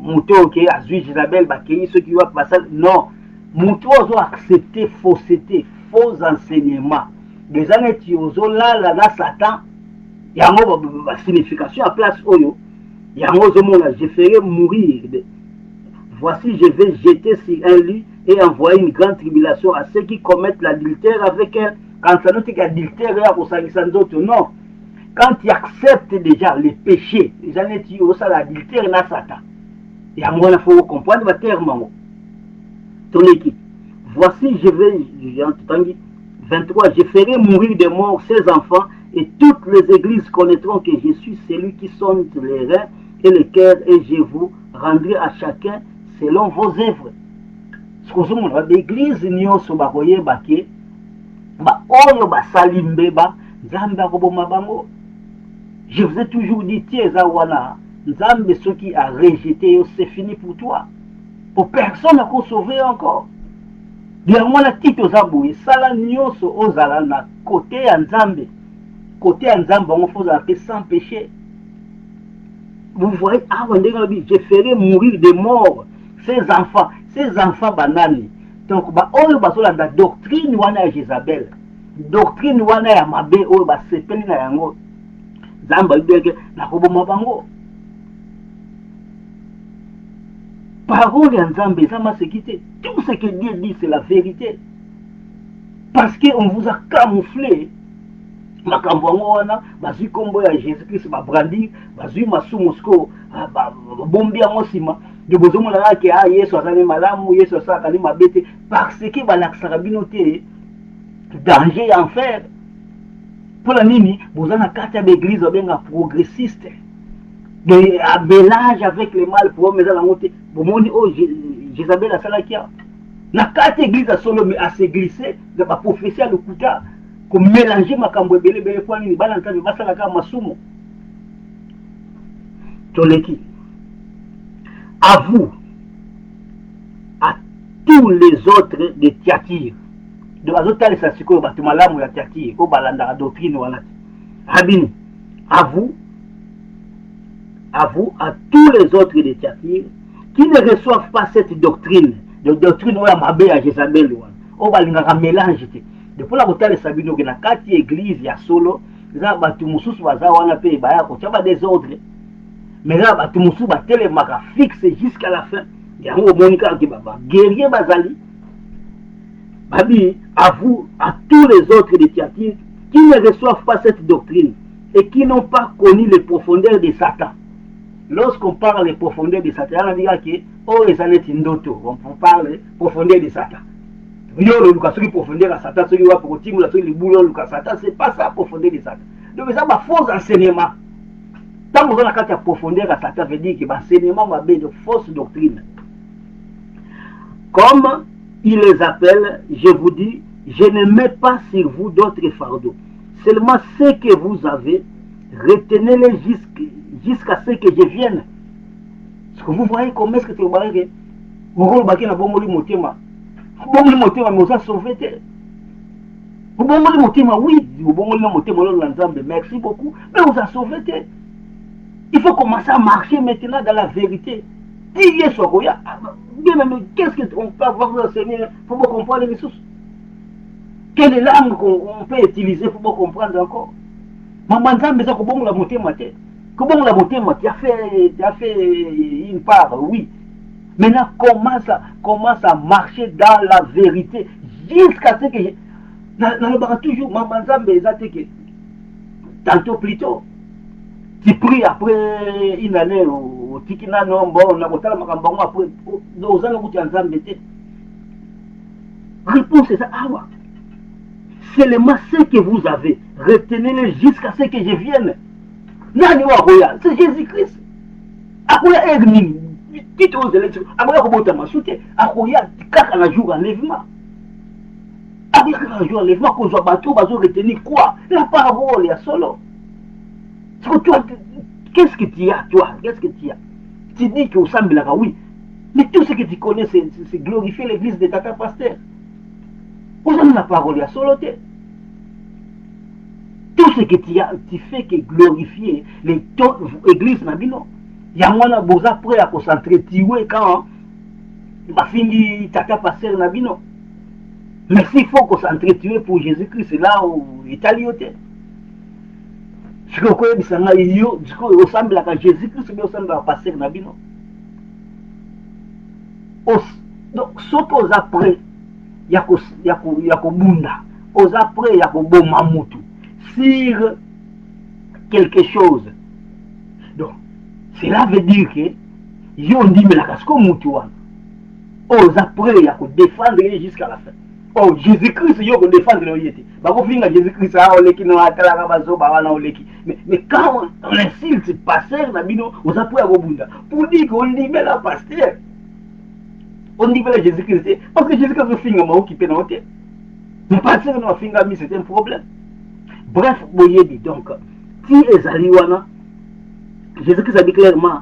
mutu ok azui Jézabel ba accueillir ceux qui va passer non mutu ozo accepter fausseté faux enseignements. Des années qui ont là, là, Satan, il y a une signification à place Oyo. Il y a un je ferai mourir. Voici, je vais jeter sur un lit et envoyer une grande tribulation à ceux qui commettent l'adultère avec elle. Quand ça nous dit qu'adultère, non. Quand tu acceptes déjà les péchés, les années qui ont ça, l'adultère, là, Satan. Il y a un faut comprendre le terme. Ton équipe. Voici, je vais, 23, je ferai mourir de mort ces enfants, et toutes les églises connaîtront que je suis celui qui sonde les reins et les cœurs, et je vous rendrai à chacun selon vos œuvres. Excusez-moi, l'église n'y so bakoye bake, ba oyo ba salimbe ba, nzambe akoboma bango. Je vous ai toujours dit, tiens, wana, nzambe ce qui a rejeté, c'est fini pour toi. Pour personne n'a qu'à sauver encore. Moi la tito zaboué, sala nyoso ozala na côté Nzambe. Côté Nzambe, on faut appeler sans péché. Vous voyez, je ferai mourir de mort ces enfants banani. Donc, la doctrine wana Jézabel, doctrine wana ya mabe oyo ba sepeli na yango. Nzambe ibeke na koboma bango. Parole en Nzambe, ça m'a séquité. Tout ce que Dieu dit, c'est la vérité. Parce qu'on vous a camouflé. Makambouana, bazu kombo ya Jésus-Christ, ba brandi, bazu masu mosko, bombi ya mosima. De bozomo la ke a Yesu azali malamu, Yesu azali mabete, parce que ba laksara binote danger enfer. Pour la nini, vous avez une église progressiste. Un mélange avec les mâles pour me la montée. Vous m'avez dit, oh, Jézabel a salakia. La carte église a solo à se glisser, de la prophétie à l'okuta, comme mélanger ma cambouébélé, belle fois, ni balanta, ni basalaka, masumo. Toleki. À vous, à tous les autres de Tiatir, de la autre ça c'est quoi, tu m'as là, ou la Tiatir, ou balanda la doctrine, voilà. Rabini, à vous, à tous les autres de Tiatir, qui ne reçoivent pas cette doctrine, de doctrine ou à Mabé à Jézabel, ou à l'ingara mélange. Depuis la bouteille de Sabino, qui n'a qu'à église, il y a solo, il y a des gens qui ont des ordres. Mais là, tout le monde va fixer jusqu'à la fin. Il y a un Monica qui va guerrier Bazali. Babi, à vous, à tous les autres de Tiatir, qui ne reçoivent pas cette doctrine et qui n'ont pas connu les profondeurs de Satan. Lorsqu'on parle des profondeurs de Satan, on dit que oh, les années Tindoto, on parle des profondeurs de Satan. Le Lucas, celui profondeur de Satan, celui qui va pour Tim, celui qui boulot Lucas Satan, c'est pas ça, profondeur de Satan. Donc, ça, c'est un faux enseignement. Tant que vous avez la profondeur à Satan, veut dire que l'enseignement va bien de fausses doctrines. Comme il les appelle, je vous dis, je ne mets pas sur vous d'autres fardeaux. Seulement ce que vous avez, retenez-les jusqu'à ce que je vienne. Est-ce que vous voyez comment est-ce que tu vas dire que vous avez un bon motema. Bon motema, mais vous avez sauvé. Vous avez un bon motema, oui. Vous avez un bon motema, merci beaucoup. Mais vous avez sauvé. Il faut commencer à marcher maintenant dans la vérité. Qu'est-ce qu'on peut avoir dans le Seigneur pour comprendre les ressources? Quelle langue qu'on peut utiliser pour comprendre encore? Maman Nzambe, ça comment la montée maté? Comment la montée maté? Tu as fait une part, oui. Maintenant, commence à marcher dans la vérité jusqu'à ce que dans le bar toujours Maman Nzambe, tantôt plus tôt. Tu pries après une année au Tikina Nombo, on a voté la Makambango après, aux années où tu as entendu. Réponse c'est ça, ah ouais. Seulement ce que vous avez, retenez-le jusqu'à ce que je vienne. Nani wa roya, c'est Jésus-Christ. Akoya egni, tu oses l'électrique, akoya kobota masute, akoya kaka na jour enlèvement. Akoya kaka na jour enlèvement, qu'on soit bateau, bateau retenir quoi? La parole, il y a solo. Toi, qu'est-ce que tu as, toi? Qu'est-ce que tu as? Tu dis que au Sambilaka, oui. Mais tout ce que tu connais, c'est glorifier l'église de Tata Pasteur. Vous avez la parole, il y a soloté. Tout ce que tu as, tu fais que glorifier l'église Nabino. Il y a moins de prêt à concentrer, quand il fini Tata Pasteur Nabino. Mais s'il faut concentrer pour Jésus-Christ, c'est là où l'Italie était. Ce que vous connaissez, c'est que vous ressemblez à Jésus-Christ, mais vous ressemblez à Pasteur Nabino. Donc, ce que vous après, il y a Bunda, vous après, il y a Bomamutu, sur quelque chose. Donc, cela veut dire que, ils dit, mais la casque Moutuan, vous après, il y a défendre jusqu'à la fin. Oh, Jésus-Christ, il y a défendre le yété. Jésus-Christ, mais quand on insulte Pasteur Nabino, vous après, Bunda, pour dire qu'on libère la Pasteur. On dit que Jésus-Christ, parce que Jésus-Christ veut finir ma occupé dans le thé. Mais Pasteur n'a pas fini, c'est un problème. Bref, vous voyez, donc, si Ezaliwana, Jésus-Christ a dit clairement,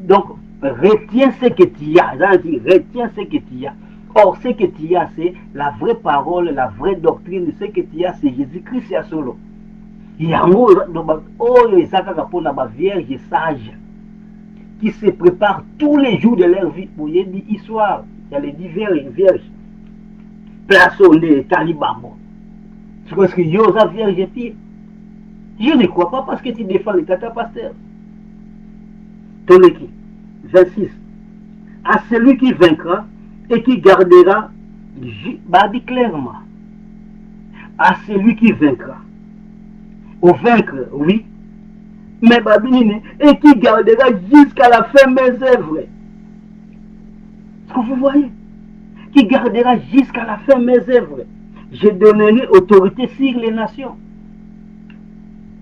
donc, retiens ce que tu as. Retiens ce que tu as. Or, ce que tu as, c'est la vraie parole, la vraie doctrine. Ce que tu as, c'est Jésus-Christ, c'est solo. Il y a un mot, les vierges sages qui se préparent tous les jours de leur vie. Vous voyez, histoire, il y a les divers vierges. Plaçons les talibans. C'est parce que Yosa vierge est pire. Je ne crois pas parce que tu défends les Tata Pasteur. Toleki, 26. À celui qui vaincra et qui gardera, dit clairement, à celui qui vaincra. Au vaincre, oui, mais Babine, et qui gardera jusqu'à la fin mes œuvres. Est-ce que vous voyez? Qui gardera jusqu'à la fin mes œuvres. Je donnerai autorité sur les nations.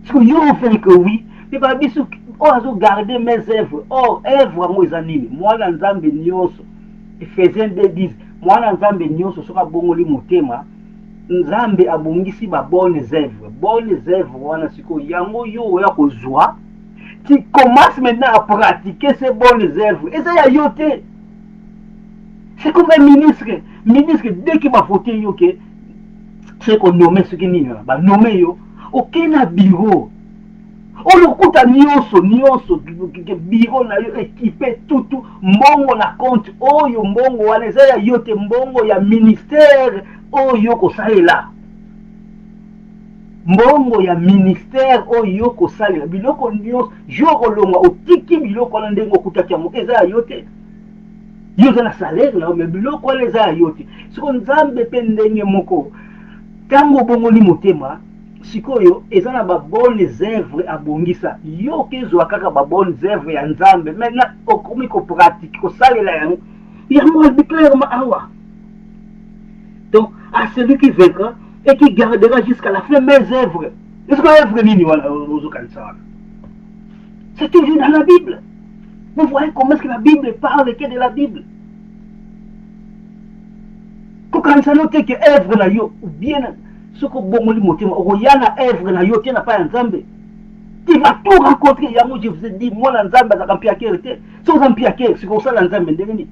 Ce que yo fait que oui, mais pas biso ozo garder mes œuvres. Or œuvre moi zanini, moi na nzambe nyonso. Ephésiens 2:10, moi na nzambe nyonso soka bongoli motema, nzambe abongisi ba bonnes œuvres. Bonnes œuvres wana siko yango yo ya kozwa. Tu commences maintenant à pratiquer ces bonnes œuvres. Et ça y a yoté. C'est comme un ministre. Ministre, dès qu'il va voter, c'est qu'on nomme ce qu'il y a. Nomme yo. Aucun bureau. On le compte à nyonso, bureau na yo équipé, tout. Mbongo na compte. Oh yo mbongo, wane ça y a yoté mbongo, ya ministère. Oh yo ko ça est là. Mbongo ya ministère oyo kosalela biloko nyonso joko longa otiki biloko na ndengo kutaki mo eza yote yote na salaire na me biloko eza yote siko nzambe pe ndenge moko tango bongo li motema sikoyo eza na ba bonnes œuvres abongisa yo kezwa kaka ba bonnes œuvres ya nzambe maintenant okomi ko pratique kosalela yango clairement awa donc à celui qui vaincra et qui gardera jusqu'à la fin mes œuvres. Est-ce que œuvre nini c'est toujours dans la Bible. Vous voyez comment est-ce que la Bible parle que de la Bible. Quand ça note que œuvre na yo ou bien ce que bon li motema oyana œuvre na yo tena pas nzambe. Tu vas tout rencontrer yango je vous ai dit moi na nzambe za kampiakere te. So za mpiakere c'est comme ça la nzambe ndeni.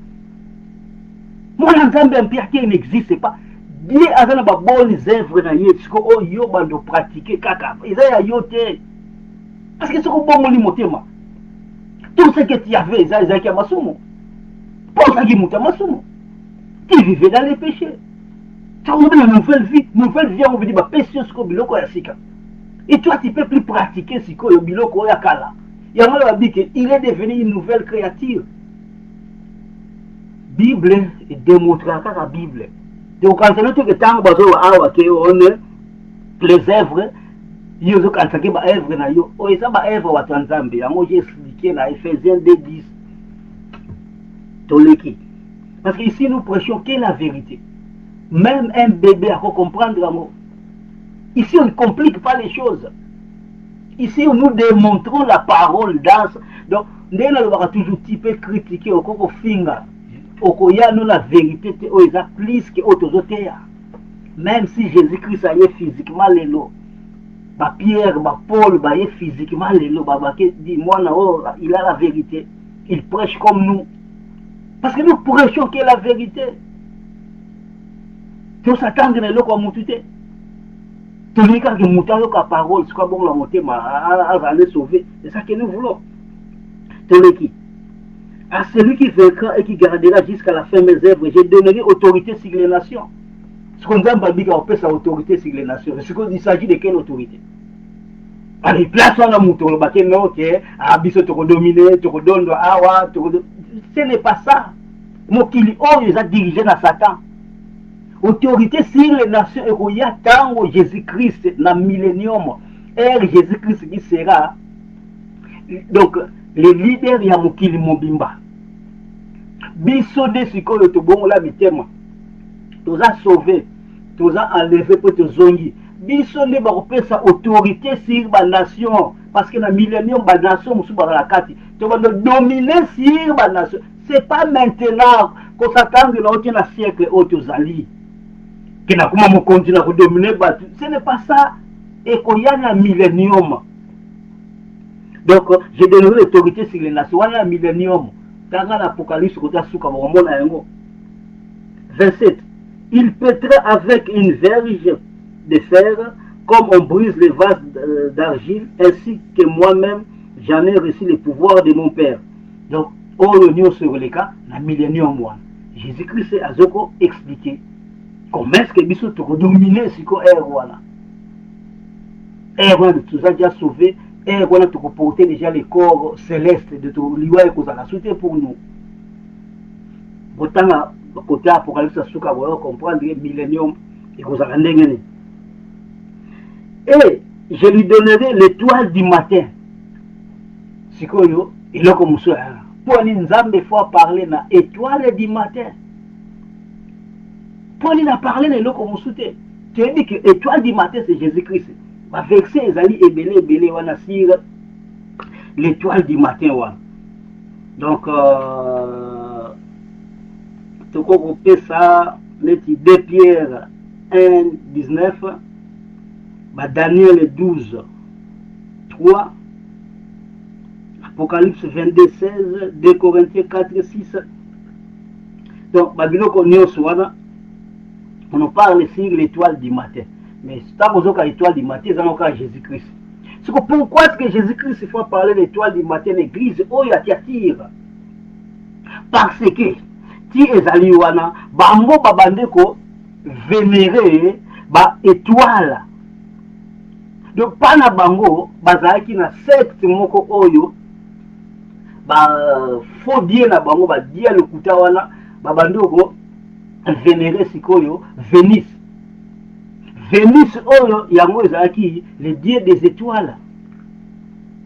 Moi na nzambe mpiakere n'existe pas. Dieu a des bonnes œuvres na ye siko o yo bando pratiquer kaka eza ya yo te parce que siko bon li motema tout ce que tu avais eza ki masumo pour ça qui muta masumo tu vivais dans les péchés tu as une nouvelle vie on veut dire ba péché siko biloko ya sika et toi tu peux plus pratiquer siko yo biloko ya kala ya mala dit que il est devenu une nouvelle créature. Bible et démontrer la Bible. Donc quand on dit que tant que on les œuvres, ils ont quand on ba œuvre na yo, o eza ba œuvre wa Nzambe. Yango j'ai expliqué na Ephésiens 2:10. Toleki. Parce qu'ici nous prêchons que la vérité. Même un bébé a comprendre l'amour. Ici on ne complique pas les choses. Ici nous démontrons la parole dans. Donc nous va toujours typer critiquer au coco finger. Okoya nous la vérité o eza plus que autres même si Jésus-Christ a physiquement lelo ba Pierre ba Paul ba physiquement lelo ba dit moi na il a la vérité, il prêche comme nous parce que nous prêchons que la vérité. Tu s'attends que le comme tout est tu dis que mutayo ka parole c'est quoi bon la monter ma aller sauver, c'est ça que nous voulons. Toleki. À celui qui vaincra et qui gardera jusqu'à la fin mes œuvres, je donnerai autorité sur les nations. Ce qu'on dit qu'on peut sa autorité sur les nations. Il s'agit de quelle autorité? Allez, place on a mouton, le baquet non, ok, abisso te redominer, te redonne, awa, ce n'est pas ça. Moi qui les a dirigé dans Satan. Autorité sur les nations, et il y a tant Jésus-Christ, dans le millénium, et Jésus-Christ qui sera. Donc, les leaders ya mokili mobimba biso de sikoyo to bongo la mitema toza sauvé toza enlevé pour te zongi biso ne ba kopesa autorité sur ba nation parce que na millénium ba nation musu ba la kati to ba dominer sur ba nation. C'est pas maintenant qu'on s'attend que l'autre na siècle otozali que na kuma mo continue à dominer ba, ce n'est pas ça et qu'on y a na millénium. Donc, je donnerai l'autorité sur les nations. On a un millénium. Dans l'Apocalypse, 27. Il pètera avec une verge de fer, comme on brise les vases d'argile, ainsi que moi-même, j'en ai reçu le pouvoir de mon Père. Donc, on réunit sur les cas, le millénium. Jésus-Christ a expliqué comment est-ce que Bissot te redominer si quoi est voilà. Et voilà, tout ça déjà sauvé. Et voilà, tu peux porter déjà les corps célestes de ton liwa et qu'on a souhaité pour nous. Autant à côté Apocalypse, on va comprendre le millénium et qu'on a rendu. Et je lui donnerai l'étoile du matin. C'est quoi, il a comme ça. Pour une des fois parler de l'étoile du matin. Pour lui parler de l'eau comme ça. Tu as dit que l'étoile du matin, c'est Jésus-Christ. ba verset ezali ebele wana sur l'étoile du matin wana. Donc toko ça neti 2 Pierre 1:19, ba Daniel 12:3, Apocalypse 22:16, 2 Corinthiens 4:6. Donc babiloko nyonso wana on parle sur l'étoile du matin. Mais c'est pas besoin l'étoile du matin, c'est encore Jésus-Christ. Pourquoi est-ce que Jésus-Christ il faut parler de l'étoile du matin, l'église, oh il y a tire. Parce que ti ezali wana bango babandeko vénérer ba étoile. Donc pas na bango bazalaki na secte moko oyo ba faux die na bango ba dia lokuta wana babandeko vénérer sikoyo Vénus. Vénus oyo yango ezalaki le dieu des étoiles.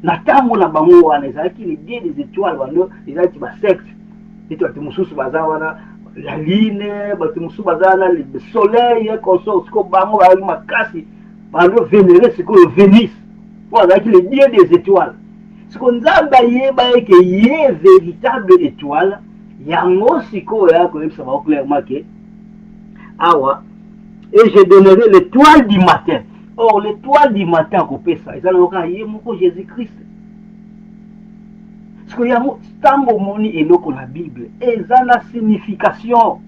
Na tango na bango wana ezalaki le dieu des étoiles bando ezalaki ba secte. Ito ati mususu baza wana la lune, bati mususu baza wana le soleil konso siko bango ba makasi bando vénérer sikoyo Vénus. Voilà ezalaki le dieu des étoiles. Siko nzamba yeba eke ye véritable étoile yango sikoyo yako yebisa ba clairement que awa et je donnerai l'étoile du matin. Or, l'étoile du matin, c'est ça. Ils ont dit Jésus-Christ. Parce que Tambo Moni et l'eau la Bible. Et ils ont la signification.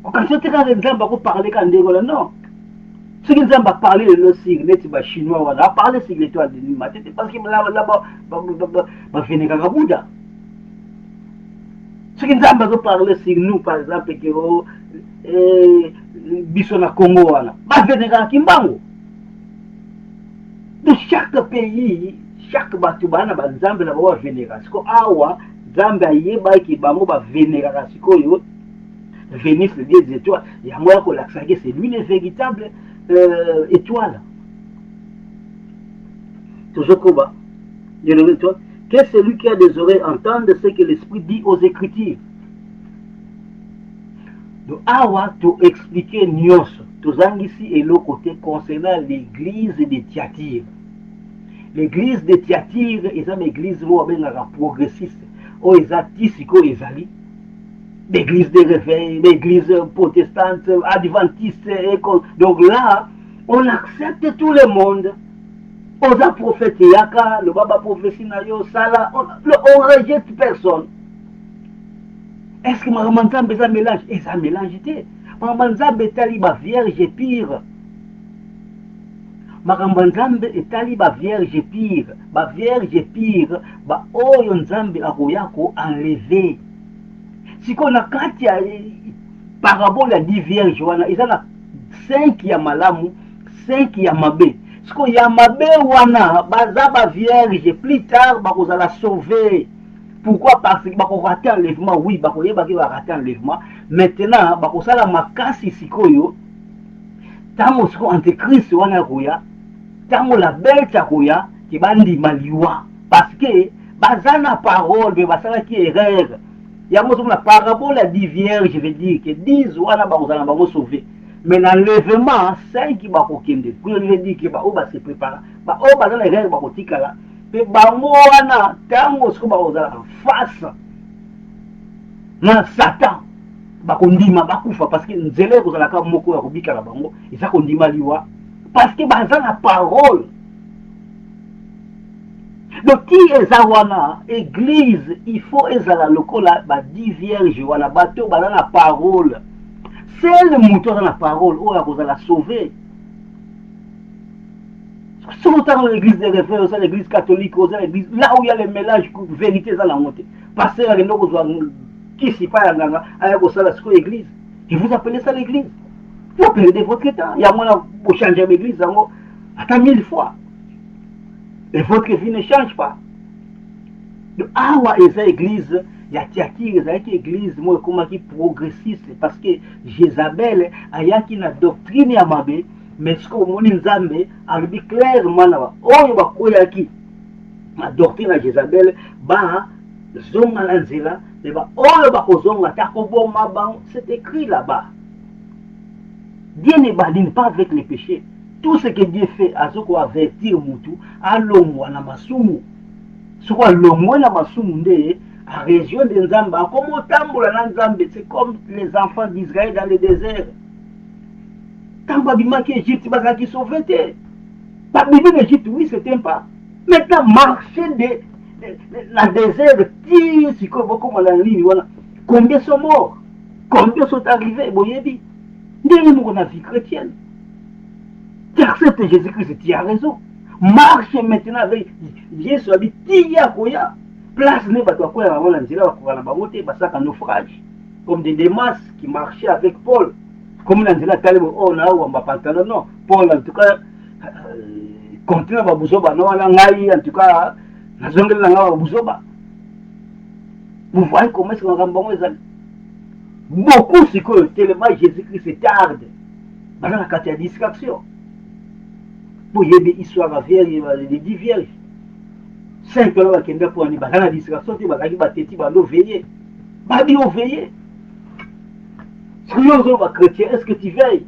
Quand tu as parlé quand non. Ce qu'ils ont parlé de nos signes, les Chinois, on a parlé de l'étoile du matin. Parce que là-bas, on va venir à Bouddha. Ce qu'ils ont parlé sur nous, par exemple, biso na Congo wana ba venera kimbango. De chaque pays, chaque batu bana ba nzambe na ba venera siko awa nzambe ayeba ki bango ba venera siko yo Vénus le dieu des étoiles ya moi ko l'accès c'est lui le véritable étoile. Toujours koba que celui qui a des oreilles entende ce que l'esprit dit aux Écritures. Donc, awa to expliquer nyonso tozangisi et le côté concernant l'église de Thyatire. L'église de Thyatire est une église progressiste. Oh, ils siko ezali. L'église de réveil, l'église protestante, adventiste. Donc là, on accepte tout le monde. On a prophète yaka, le baba prophétie na yo sala, on rejette personne. Est-ce que ma manzambe est un mélange? Et ça mélange. Ma manzambe est taliba vierge pire. Ma manzambe est taliba vierge pire. Ma vierge pire, ba oyo nzambe akoyako enlevé. Si qu'on a 4 parabole à 10 vierges, ils ont 5 ya malamu, 5 ya mabe. Si qu'on y a mabe wana, bazaba vierge, plus tard, ba la sauver. Pourquoi? Parce que bako rater enlèvement, oui, bako yeba ki ba rater enlèvement. Maintenant, bako sala makasi sikoyo. Tango siko antéchrist wana koya, tango la belle koya, ki bandi maliwa. Parce que bazana parole, mais basala ki erreur. Yango la parabole à 10 vierges, je veux dire que 10 wana bako sala bako sauver. Mais l'enlèvement, 5 qui bako kende. Pour je veux dire que ba o ba se prépare. Ba o ba dans erreur bako tikala. Bango wana tango siko bakozala face na Satan bakondima bakufa parce que nzela kozala ka moko ya kobika la bango eza kondima liwa parce que baza na parole. Donc qui eza wana église il faut ezala lokola ba 10 vierges wana bato baza na parole. C'est le moteur na parole oyo akozala sauver. Sur l'église de référence, l'église catholique, l'église, là où il y a les mélanges, vérité, ça la montée. Parce que qui s'y passe à l'église. Et vous appelez ça l'église. Vous perdez votre temps. Il y a moins pour changer l'église, attends 1000 fois. Et votre vie ne change pas. Donc, il y a l'église, il y a Thyatire, il y a l'église, moi, comment qui progressiste, parce que Jézabel, il y a qui a doctrine à Mabé. Mais ce qu'on dit Nzambe, elle dit clairement là-bas, oh, il va courir qui ma doctrine à Jézabel, bah, zonga lanzela, et bah, oh, il va kozonga, takobo maban, c'est écrit là-bas. Dieu ne badine pas avec les péchés. tout ce que Dieu fait, à ce qu'on avertir Moutou, à l'omwa na masumu. Ce qu'on l'omwa na masumu, à la région de Nzamba, comme au Tamboula na Nzambe, c'est comme les enfants d'Israël dans le désert. Tamba bimaki Égypte, qui sauveté. Pas bien l'Égypte, oui, c'était pas. Maintenant, marcher dans le désert, combien sont morts? Combien sont arrivés? Boyebi. Nous avons la vie chrétienne. Tu acceptes Jésus-Christ, tu as raison. Marche maintenant avec Jésus, tu as koya. Place ne pas toi quoi avant la nzela va ba moté ba saka naufrage. Comme des Démas qui marchaient avec Paul. Comme la nzela talebo on a ou pantalon non. Paul en tout cas continue ba buzoba non la ngai en tout cas na zongela na nga ba buzoba. Vous voyez comment est-ce qu'on rambo ezali. Beaucoup c'est que tellement Jésus-Christ tarde. Dans la catégorie de distraction. Pour y avoir histoire à faire, il y a des 10 vierges. 5 ans qui sont pour la distraction, tu vas veiller. Babi au veiller. Si nous sommes chrétiens, est-ce que tu veilles?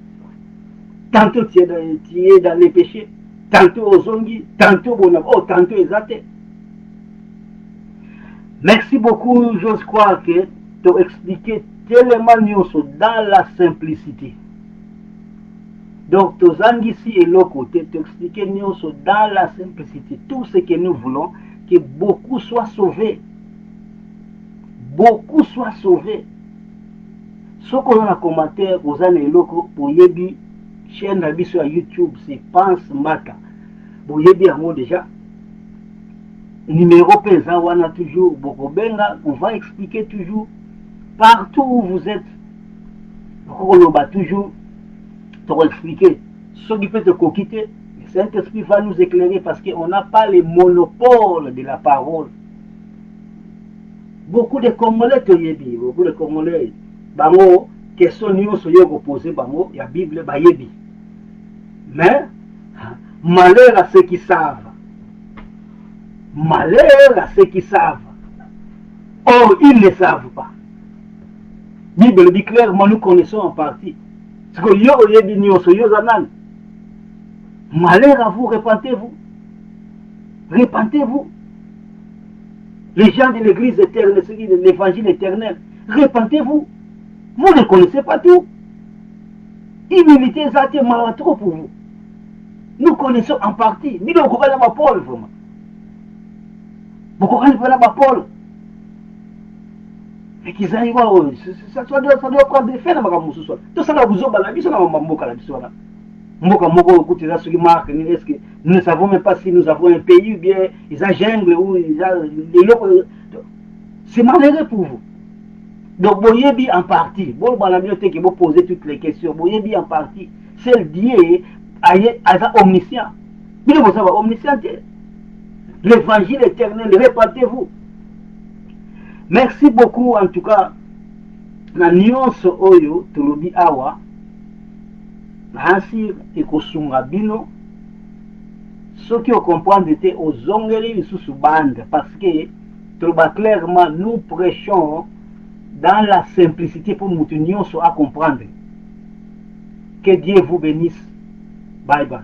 Tantôt tu es dans les péchés, tantôt aux zongis, tantôt au tantôt aux athées. Merci beaucoup, j'ose croire que tu as expliqué tellement dans la simplicité. Donc, ici et l'autre côté, tu expliques dans la simplicité tout ce que nous voulons, que beaucoup soient sauvés. Beaucoup soient sauvés. Ce qu'on a commentaire, aux années locaux, pour Yebi, chaîne Nabi sur YouTube, c'est Pense Mata. Pour Yebi, en déjà, numéro pesant, on a toujours, Bokobenga, on va expliquer toujours, partout où vous êtes, on va toujours, pour expliquer ce qui peut te coquiter. Le Saint-Esprit va nous éclairer parce qu'on n'a pas le monopole de la parole. Beaucoup de Congolais te yebi, beaucoup de Congolais, bango, question nous soyons posées, bango, il y a Bible, ba yebi. Mais, malheur à ceux qui savent. Malheur à ceux qui savent. Or, ils ne savent pas. Bible dit clairement, nous connaissons en partie. Parce que malheur à vous, repentez-vous. Repentez-vous. Les gens de l'église éternelle, de l'évangile éternel, repentez-vous. Vous ne connaissez pas tout. Humilité, ça a mal trop pour vous. Nous connaissons en partie. Nous ne connaissons pas Paul, vraiment. Vous connaissez pas Paul. Et qu'ils aillent voir, ça doit prendre des faits dans ma mousse. Tout ça, vous avez la vie, ça n'a pas de la vie. Moka moko écoute ça ce qui marque, est-ce que nous ne savons même pas si nous avons un pays ou bien ils ont jungle ou ils ont c'est malheureux pour vous. Donc Boyebi en partie, bon la bibliothèque qui vous poser toutes les questions, Boyebi en partie, c'est Dieu omniscient. Mais vous savez omniscient, l'évangile éternel, répandez-vous. Merci beaucoup en tout cas. Na nuance oyo tolobi awa. Ainsi ekosunga bino. Ceux qui comprennent étaient aux ongeli sous bande parce que toloba clairement nous prêchons dans la simplicité pour nous tenir à comprendre. Que Dieu vous bénisse. Bye bye.